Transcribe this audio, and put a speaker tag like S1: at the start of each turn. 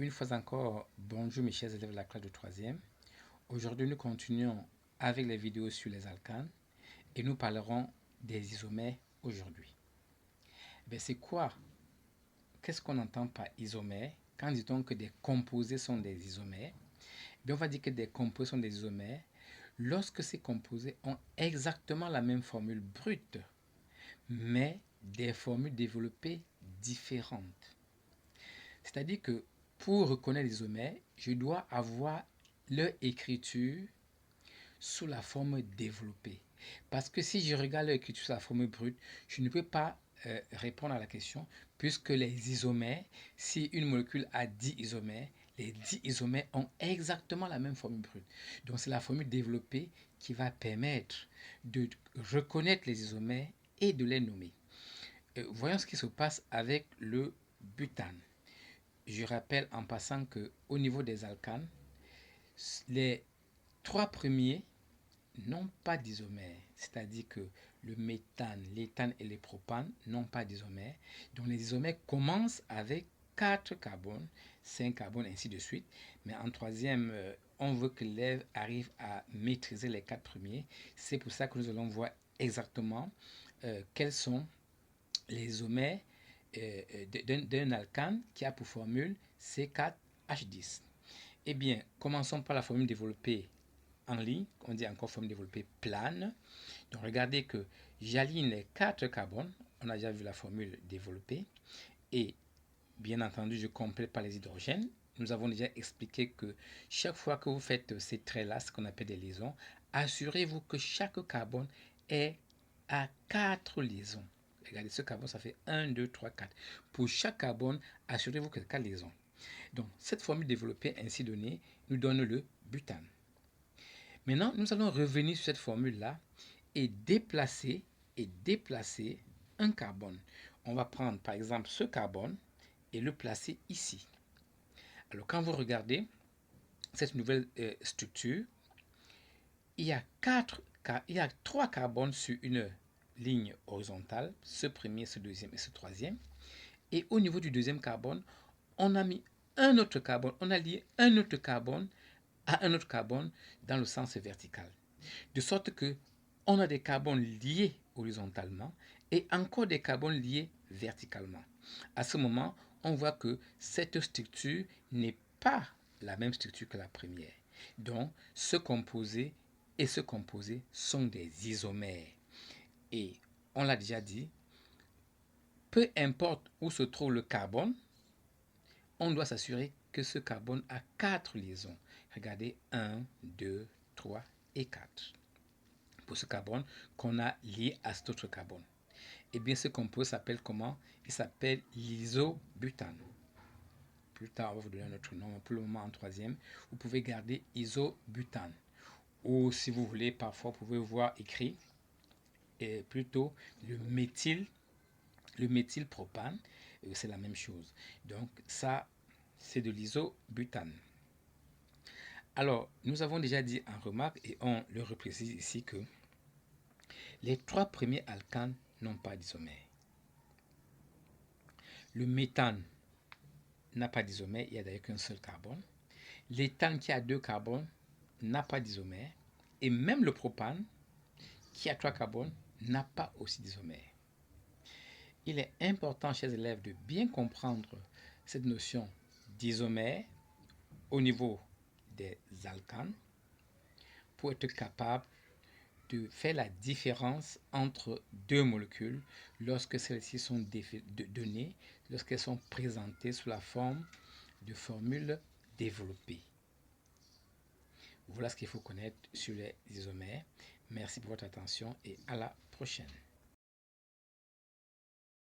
S1: Une fois encore, bonjour mes chers élèves de la classe de 3e. Aujourd'hui, nous continuons avec les vidéos sur les alcanes et nous parlerons des isomères aujourd'hui. C'est quoi? Qu'est-ce qu'on entend par isomère? Quand dit-on que des composés sont des isomères? On va dire que des composés sont des isomères lorsque ces composés ont exactement la même formule brute, mais des formules développées différentes. C'est-à-dire que pour reconnaître les isomères, je dois avoir leur écriture sous la forme développée. Parce que si je regarde leur écriture sous la forme brute, je ne peux pas répondre à la question, puisque les isomères, si une molécule a 10 isomères, les 10 isomères ont exactement la même formule brute. Donc c'est la formule développée qui va permettre de reconnaître les isomères et de les nommer. Voyons ce qui se passe avec le butane. Je rappelle en passant qu'au niveau des alcanes, les trois premiers n'ont pas d'isomère. C'est-à-dire que le méthane, l'éthane et les propanes n'ont pas d'isomère. Donc les isomères commencent avec 4 carbones, 5 carbones, ainsi de suite. Mais en troisième, on veut que l'élève arrive à maîtriser les 4 premiers. C'est pour ça que nous allons voir exactement quels sont les isomères d'un alcane qui a pour formule C4H10. Eh bien, commençons par la formule développée en ligne, on dit encore formule développée plane. Donc regardez que j'aligne les 4 carbones, on a déjà vu la formule développée, et bien entendu je complète par les hydrogènes. Nous avons déjà expliqué que chaque fois que vous faites ces traits-là, ce qu'on appelle des liaisons, assurez-vous que chaque carbone est à 4 liaisons. Regardez, ce carbone, ça fait 1, 2, 3, 4. Pour chaque carbone, assurez-vous que 4 liaisons. Donc, cette formule développée ainsi donnée nous donne le butane. Maintenant, nous allons revenir sur cette formule-là et déplacer un carbone. On va prendre, par exemple, ce carbone et le placer ici. Alors, quand vous regardez cette nouvelle structure, il y a 3 carbones sur une ligne horizontale, ce premier, ce deuxième et ce troisième. Et au niveau du deuxième carbone, on a mis un autre carbone, on a lié un autre carbone à un autre carbone dans le sens vertical. De sorte que on a des carbones liés horizontalement et encore des carbones liés verticalement. À ce moment, on voit que cette structure n'est pas la même structure que la première. Donc, ce composé et ce composé sont des isomères. Et on l'a déjà dit, peu importe où se trouve le carbone, on doit s'assurer que ce carbone a 4 liaisons. Regardez, 1, 2, 3 et 4. Pour ce carbone qu'on a lié à cet autre carbone. Et bien, ce composé s'appelle comment? Il s'appelle l'isobutane. Plus tard, on va vous donner un autre nom. Pour le moment, en troisième, vous pouvez garder isobutane. Ou si vous voulez, parfois, vous pouvez voir écrit plutôt le méthylpropane. C'est la même chose. Donc, ça, c'est de l'isobutane. Alors, nous avons déjà dit en remarque, et on le reprécise ici, que les 3 premiers alcanes n'ont pas d'isomère. Le méthane n'a pas d'isomère, il n'y a d'ailleurs qu'un seul carbone. L'éthane qui a 2 carbones n'a pas d'isomère. Et même le propane, qui a 3 carbones, n'a pas aussi d'isomère. Il est important, chers élèves, de bien comprendre cette notion d'isomère au niveau des alcanes pour être capable de faire la différence entre deux molécules lorsque celles-ci sont données, lorsqu'elles sont présentées sous la forme de formules développées. Voilà ce qu'il faut connaître sur les isomères. Merci pour votre attention et à la prochaine.